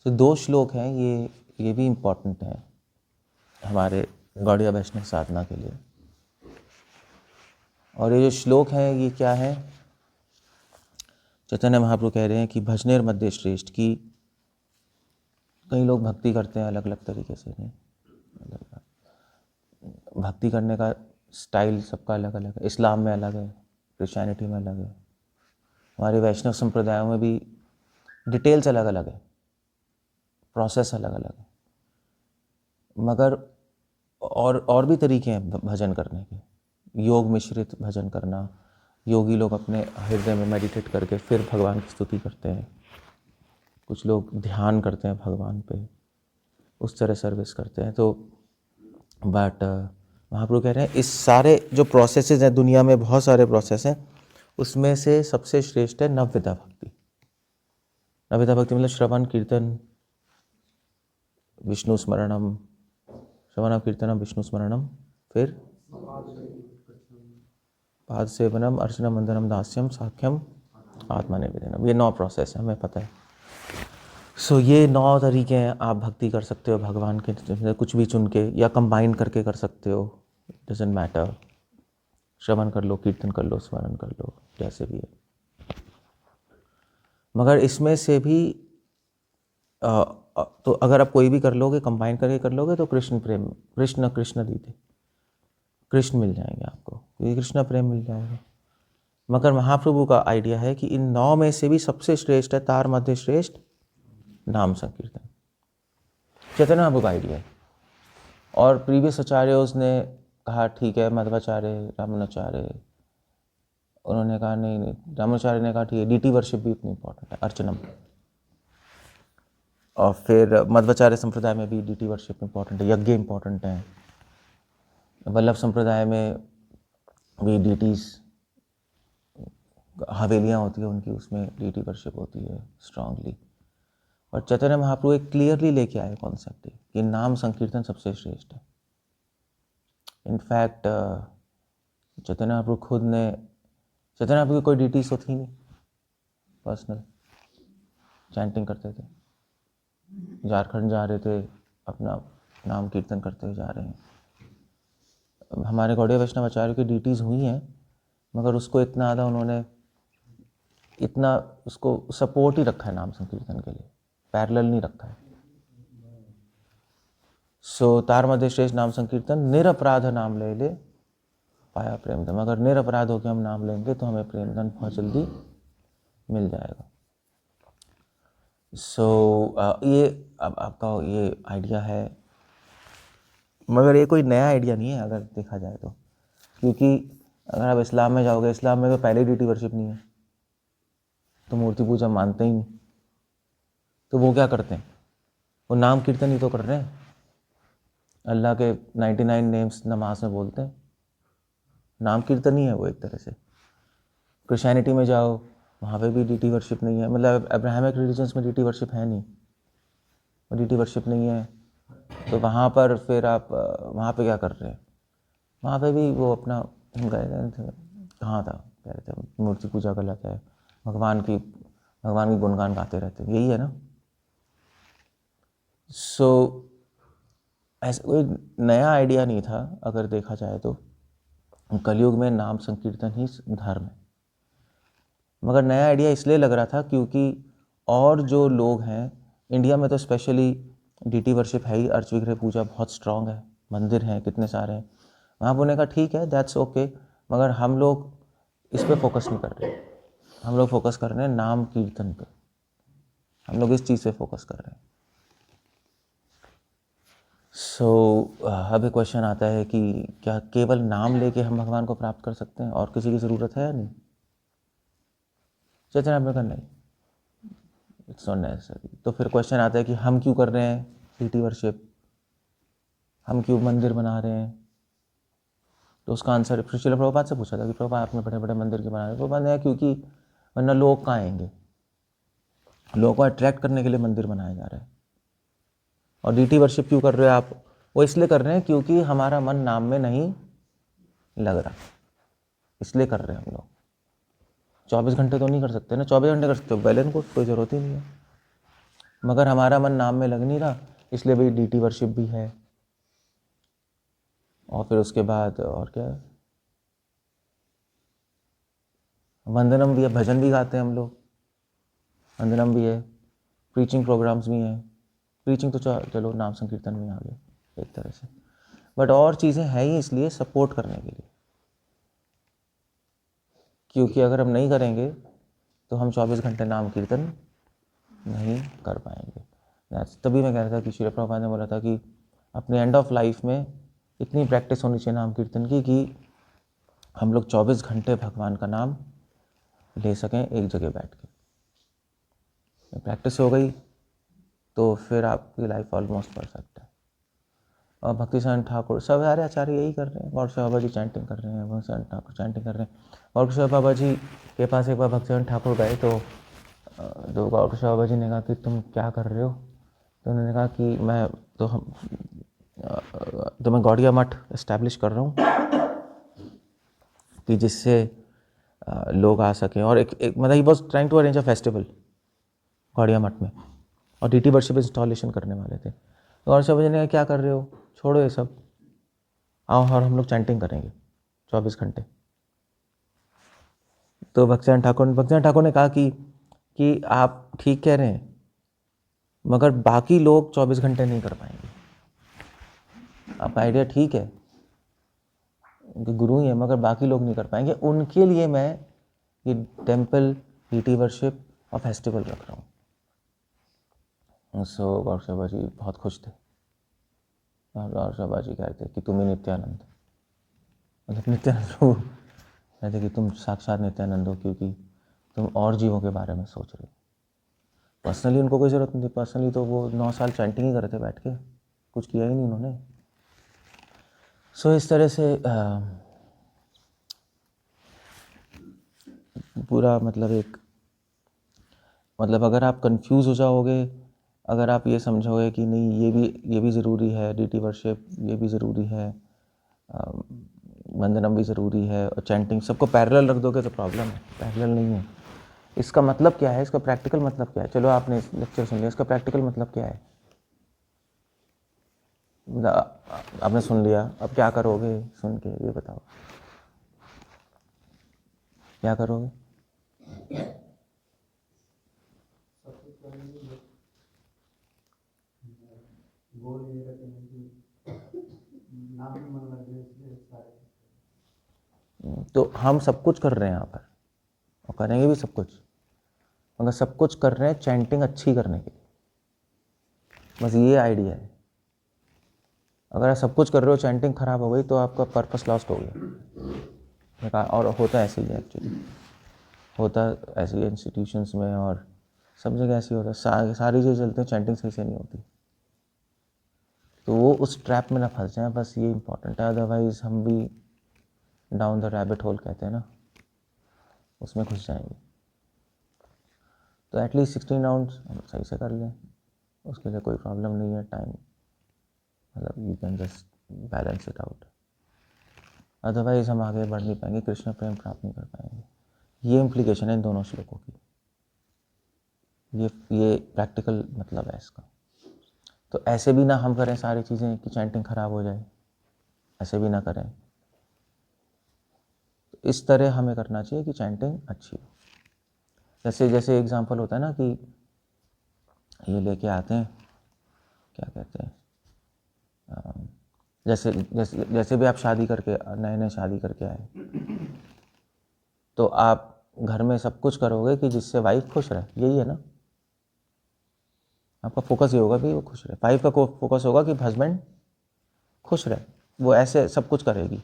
तो 2 श्लोक हैं, ये भी इम्पोर्टेंट हैं हमारे गौड़िया वैष्णव साधना के लिए। और ये जो श्लोक हैं ये क्या है? चैतन्य महाप्रभु कह रहे हैं कि भजनेर मध्य श्रेष्ठ की। कई लोग भक्ति करते हैं अलग अलग तरीके से, नहीं भक्ति करने का स्टाइल सबका अलग अलग है। इस्लाम में अलग है, क्रिश्चियनिटी में अलग है, हमारे वैष्णव संप्रदायों में भी डिटेल्स अलग अलग है, प्रोसेस अलग अलग है। मगर और भी तरीके हैं भजन करने के। योग मिश्रित भजन करना, योगी लोग अपने हृदय में मेडिटेट करके फिर भगवान की स्तुति करते हैं। कुछ लोग ध्यान करते हैं भगवान पे, उस तरह सर्विस करते हैं। तो बट महाप्रभु कह रहे हैं इस सारे जो प्रोसेसेस हैं, दुनिया में बहुत सारे प्रोसेस हैं, उसमें से सबसे श्रेष्ठ है नवविधा भक्ति। नवविधा भक्ति मतलब श्रवण कीर्तन विष्णु स्मरणम, श्रवण कीर्तनम विष्णु स्मरणम, फिर पाद सेवनम अर्चनम वंदनम दास्यम साख्यम आत्मा निवेदनम। ये 9 प्रोसेस है, हमें पता है। सो ये 9 तरीके हैं, आप भक्ति कर सकते हो भगवान के, कुछ भी चुन के या कंबाइन करके कर सकते हो, डजेंट मैटर। श्रवण कर लो, कीर्तन कर लो, स्मरण कर लो, जैसे भी है। मगर इसमें से भी तो अगर आप कोई भी कर लोगे, कंबाइन करके कर लोगे, तो कृष्ण प्रेम, कृष्ण दीदी, कृष्ण मिल जाएंगे आपको, क्योंकि कृष्ण प्रेम मिल जाएगा। मगर महाप्रभु का आइडिया है कि इन 9 में से भी सबसे श्रेष्ठ है, तार मध्य श्रेष्ठ नाम संकीर्तन। चैतन्य महाप्रभु का आइडिया है। और प्रीवियस आचार्यों ने कहा ठीक है, मध्वाचार्य, रामानुचार्य, उन्होंने कहा नहीं, रामानुचार्य ने कहा ठीक है, डीटी वर्शिप भी इतनी इंपॉर्टेंट है, अर्चनम। और फिर मध्वाचार्य संप्रदाय में भी डीटी वर्शिप इंपॉर्टेंट है, यज्ञ इंपॉर्टेंट है। वल्लभ संप्रदाय में भी डीटीज, हवेलियाँ होती है उनकी, उसमें डीटी वर्शिप होती है स्ट्रांगली। और चैतन्य महाप्रभु एक क्लियरली लेके आए कॉन्सेप्ट कि नाम संकीर्तन सबसे श्रेष्ठ है। इनफैक्ट चैतन्य महाप्रभु खुद ने, चैतन्य महाप्रभु की कोई डीटीज तो थी नहीं पर्सनल, चैंटिंग करते थे, झारखंड जा रहे थे, अपना नाम कीर्तन करते हुए जा रहे हैं। हमारे गौड़िया वैष्णव आचार्य की डीटीज हुई हैं, मगर उसको इतना ज़्यादा उन्होंने इतना उसको सपोर्ट ही रखा है नाम संकीर्तन के लिए, पैरेलल नहीं रखा है। सो तार मध्य श्रेष्ठ नाम संकीर्तन, निरपराध नाम ले ले पाया प्रेम धन। अगर निरपराध होकर हम नाम लेंगे तो हमें प्रेम धन बहुत जल्दी मिल जाएगा। सो ये अब आपका ये आइडिया है, मगर ये कोई नया आइडिया नहीं है अगर देखा जाए तो। क्योंकि अगर आप इस्लाम में जाओगे, इस्लाम में तो पहले डीटी वर्शिप नहीं है, तो मूर्ति पूजा मानते ही नहीं। तो वो क्या करते हैं? वो नाम कीर्तन ही तो कर रहे हैं, अल्लाह के 99 नेम्स नमाज में बोलते हैं, नाम कीर्तन ही है वो एक तरह से। क्रिश्चियनिटी में जाओ, वहाँ पे भी डीटी वर्शिप नहीं है, मतलब अब्राहमिक रिलीजन्स में डीटी वर्शिप है नहीं, और डीटी वर्शिप नहीं है, तो वहाँ पर फिर आप वहाँ पे क्या कर रहे हैं? वहाँ पे भी वो अपना गए थे, कहाँ था, कह रहे थे मूर्ति पूजा कर लेते हैं, भगवान की गुणगान गाते रहते हैं, यही है ना। सो ऐसा कोई नया आइडिया नहीं था अगर देखा जाए तो। कलयुग में नाम संकीर्तन ही धर्म है। मगर नया आइडिया इसलिए लग रहा था क्योंकि और जो लोग हैं इंडिया में तो स्पेशली डीटी वर्शिप है ही, अर्चविग्रह पूजा बहुत स्ट्रांग है, मंदिर हैं कितने सारे हैं। वहाँ बोलने का ठीक है, दैट्स ओके, मगर हम लोग इस पे फोकस नहीं कर रहे। हम लोग फोकस कर रहे हैं नाम कीर्तन पे, हम लोग इस चीज़ पे फोकस कर रहे हैं। सो अब एक क्वेश्चन आता है कि क्या केवल नाम लेके हम भगवान को प्राप्त कर सकते हैं और किसी की ज़रूरत है या नहीं? चैतन्य महाप्रभु का नहीं, इट्स नॉट नेसेसरी। तो फिर क्वेश्चन आता है कि हम क्यों कर रहे हैं डीटी वर्शिप, हम क्यों मंदिर बना रहे हैं? तो उसका आंसर श्रील प्रभुपाद से पूछा था कि प्रभुपाद आपने बड़े बड़े मंदिर क्यों बना रहे? प्रभुपाद ने क्योंकि वरना लोग कहाँ आएंगे, लोगों को अट्रैक्ट करने के लिए मंदिर बनाया जा रहा है। और डीटी वर्शिप क्यों कर रहे हो आप? वो इसलिए कर रहे हैं क्योंकि हमारा मन नाम में नहीं लग रहा, इसलिए कर रहे हैं हम लोग। 24 घंटे तो नहीं कर सकते ना, 24 घंटे कर सकते हो बैलेंस को, कोई ज़रूरत ही नहीं है। मगर हमारा मन नाम में लग नहीं रहा, इसलिए भाई डीटी वर्शिप भी है, और फिर उसके बाद और क्या है, वंदनम भी है, भजन भी गाते हैं हम लोग, वंदनम भी है, प्रीचिंग प्रोग्राम्स भी हैं। प्रीचिंग तो चलो नाम संकीर्तन में आ गए एक तरह से, बट और चीज़ें हैं ही इसलिए सपोर्ट करने के लिए, क्योंकि अगर हम नहीं करेंगे तो हम 24 घंटे नाम कीर्तन नहीं कर पाएंगे। तभी मैं कह रहा था कि श्री प्रभुपाद ने बोला था कि अपने एंड ऑफ लाइफ में इतनी प्रैक्टिस होनी चाहिए नाम कीर्तन की कि हम लोग 24 घंटे भगवान का नाम ले सकें एक जगह बैठ के। प्रैक्टिस हो गई तो फिर आपकी लाइफ ऑलमोस्ट परफेक्ट है। और भक्ति सारण ठाकुर सब सारे आचार्य यही कर रहे हैं, गौर बाबा जी चैंटिंग कर रहे हैं, भक्ति सारण ठाकुर चैंटिंग कर रहे हैं। गौर बाबा जी के पास एक बार भक्ति सारण ठाकुर गए तो गौर बाबा जी ने कहा कि तुम क्या कर रहे हो, तो उन्होंने कहा कि मैं गौड़िया मठ इस्टेब्लिश कर रहा हूँ कि जिससे लोग आ सकें, और एक मतलब he was trying to arrange a festival Gaudiya Math में, और डीटी वर्शिप इंस्टॉलेशन करने वाले थे। तो गौर बाबा जी ने कहा क्या कर रहे हो, छोड़ो ये सब, आओ और हम लोग चैंटिंग करेंगे 24 घंटे। तो भक्तिनाथ ठाकुर ने कहा कि आप ठीक कह रहे हैं, मगर बाकी लोग 24 घंटे नहीं कर पाएंगे। आपका आइडिया ठीक है कि गुरु ही है, मगर बाकी लोग नहीं कर पाएंगे, उनके लिए मैं ये टेम्पल डीटी वर्शिप और फेस्टिवल रख रहा हूँ। सो गौर बाबा जी बहुत खुश थे, और गौर बाबा जी कहते कि तुम ही नित्यानंद, मतलब नित्यानंद हो, कहते कि तुम साक्षात नित्यानंद हो, क्योंकि तुम और जीवों के बारे में सोच रहे हो। पर्सनली उनको कोई ज़रूरत नहीं थी, पर्सनली तो वो 9 साल चैंटिंग ही कर रहे थे बैठ के, कुछ किया ही नहीं उन्होंने। सो इस तरह से पूरा मतलब अगर आप कंफ्यूज हो जाओगे, अगर आप ये समझोगे कि नहीं ये भी ज़रूरी है, डीटी वर्शिप ये भी ज़रूरी है, वंदनम भी ज़रूरी है, और चैंटिंग सबको पैरेलल रख दोगे तो प्रॉब्लम है। पैरेलल नहीं है। इसका मतलब क्या है, इसका प्रैक्टिकल मतलब क्या है? चलो आपने लेक्चर सुन लिया, इसका प्रैक्टिकल मतलब क्या है? आपने सुन लिया, अब क्या करोगे सुन के, ये बताओ क्या करोगे? तो हम सब कुछ कर रहे हैं यहाँ पर, और करेंगे भी सब कुछ, मगर सब कुछ कर रहे हैं चैंटिंग अच्छी करने के लिए, बस ये आइडिया है। अगर आप सब कुछ कर रहे हो, चैंटिंग खराब हो गई तो आपका पर्पस लॉस्ट हो गया। और होता ऐसे ही है एक्चुअली, होता ऐसे ही इंस्टीट्यूशंस में और सब जगह ऐसे ही होता है, सारी चीज़ें चलते हैं, चैंटिंग सही से नहीं होती। तो वो उस ट्रैप में ना फंस जाए, बस ये इंपॉर्टेंट है। अदरवाइज़ हम भी डाउन द रैबिट होल कहते हैं ना, उसमें घुस जाएंगे। तो एटलीस्ट 16 राउंड्स हम सही से कर लें, उसके लिए कोई प्रॉब्लम नहीं है। टाइम मतलब you can just balance it out, otherwise हम आगे बढ़ नहीं पाएंगे, कृष्ण प्रेम प्राप्त नहीं कर पाएंगे। ये इम्प्लीकेशन है इन दोनों श्लोकों की, ये प्रैक्टिकल मतलब है इसका। तो ऐसे भी ना हम करें सारी चीज़ें कि चैंटिंग खराब हो जाए, ऐसे भी ना करें। तो इस तरह हमें करना चाहिए कि चैंटिंग अच्छी हो। जैसे एग्जांपल होता है ना कि ये लेके आते हैं, क्या कहते हैं, जैसे भी आप शादी करके नए शादी करके आए, तो आप घर में सब कुछ करोगे कि जिससे वाइफ खुश रहे, यही है ना। आपका फोकस ये होगा कि वो खुश रहे, वाइफ का फोकस होगा कि हस्बैंड खुश रहे, वो ऐसे सब कुछ करेगी,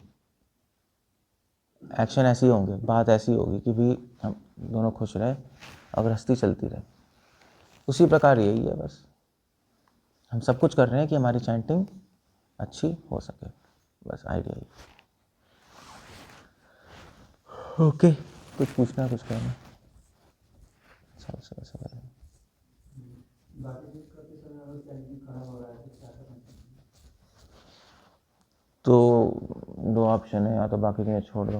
एक्शन ऐसे ही होंगे, बात ऐसी होगी कि भी हम दोनों खुश रहे और गृहस्थी चलती रहे। उसी प्रकार यही है, बस हम सब कुछ कर रहे हैं कि हमारी चैंटिंग अच्छी हो सके, बस आइडिया ही। ओके, कुछ पूछना, कुछ कहना? सब तो दो ऑप्शन है, या तो बाकी चीज़ें छोड़ दो,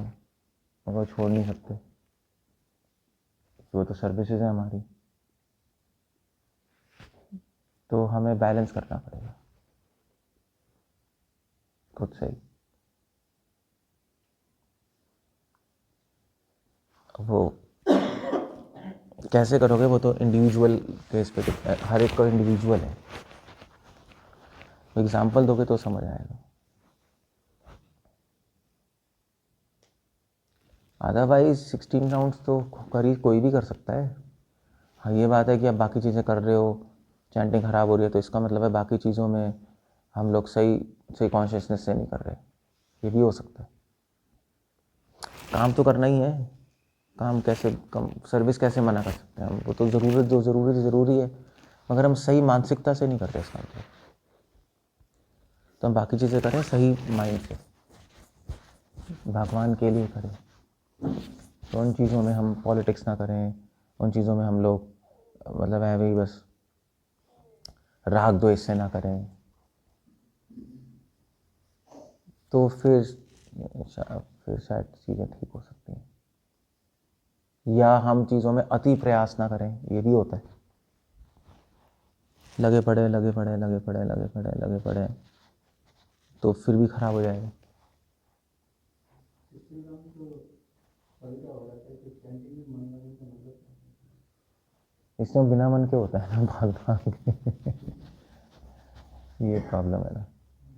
अगर छोड़ नहीं सकते वो तो सर्विसेज है हमारी, तो हमें बैलेंस करना पड़ेगा खुद से ही। वो कैसे करोगे वो तो इंडिविजुअल केस पे हर एक का इंडिविजुअल है। एग्जाम्पल दोगे तो समझ आएगा। अदरवाइज 16 राउंड्स तो कोई भी कर सकता है। हाँ ये बात है कि आप बाकी चीज़ें कर रहे हो, चैंटिंग ख़राब हो रही है, तो इसका मतलब है बाकी चीज़ों में हम लोग सही कॉन्शियसनेस से नहीं कर रहे। ये भी हो सकता है। काम तो करना ही है। काम कैसे कम सर्विस कैसे मना कर सकते हैं हम? वो तो ज़रूरी है, मगर हम सही मानसिकता से नहीं करते इस काम को। तो हम बाकी चीज़ें करें सही माइंड से, भगवान के लिए करें। तो उन चीज़ों में हम पॉलिटिक्स ना करें, उन चीज़ों में हम लोग मतलब है वही बस राग द्वेष से ना करें, तो फिर शायद चीज़ें ठीक हो सकती हैं। या हम चीज़ों में अति प्रयास ना करें, ये भी होता है। लगे पड़े तो फिर भी खराब हो जाएगा। इसमें बिना मन के होता है ना, भाग ये प्रॉब्लम है ना,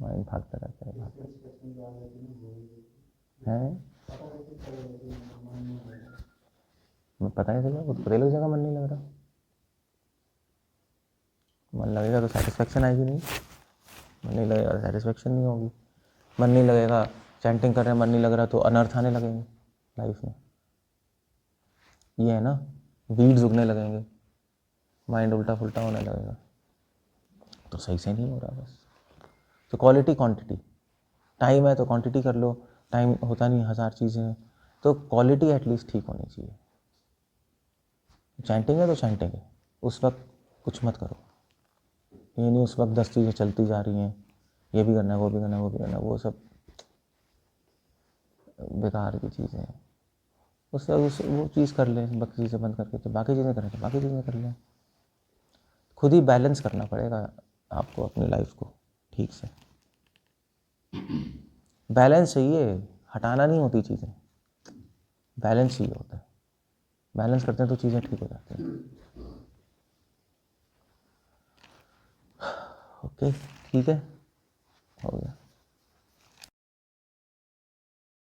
माइंड भागता रहता है। पता नहीं चला, वो तो पता ही लग जाएगा मन नहीं लग रहा। मन लगेगा तो सेटिस्फेक्शन आएगी नहीं, मन नहीं लगेगा तो सेटिस्फेक्शन नहीं होगी। मन नहीं लगेगा, चैंटिंग कर रहे हैं मन नहीं लग रहा, तो अनर्थ आने लगेंगे लाइफ में। ये है ना, वीड्स उगने लगेंगे, माइंड उल्टा फुल्टा होने लगेगा, तो सही से नहीं हो रहा बस। तो क्वालिटी क्वांटिटी, टाइम है तो क्वांटिटी कर लो, टाइम होता नहीं, 1000 चीज़ें हैं, तो क्वालिटी एटलीस्ट ठीक होनी चाहिए। चैंटिंग है तो चैंटिंग है, उस वक्त कुछ मत करो। ये नहीं उस वक्त 10 चीज़ें चलती जा रही हैं, ये भी करना है, वो भी करना है, वो भी करना है, वो सब बेकार की चीज़ें हैं। वो चीज़ कर लें, बाकी चीज़ें बंद करके, तो बाकी चीज़ें करें तो बाकी चीज़ें कर लें। खुद ही बैलेंस करना पड़ेगा आपको अपनी लाइफ को ठीक से। बैलेंस चाहिए, हटाना नहीं होती चीज़ें, बैलेंस चाहिए होता है। बैलेंस करते हैं तो चीज़ें ठीक हो जाती हैं। ओके, ठीक है, हो गया।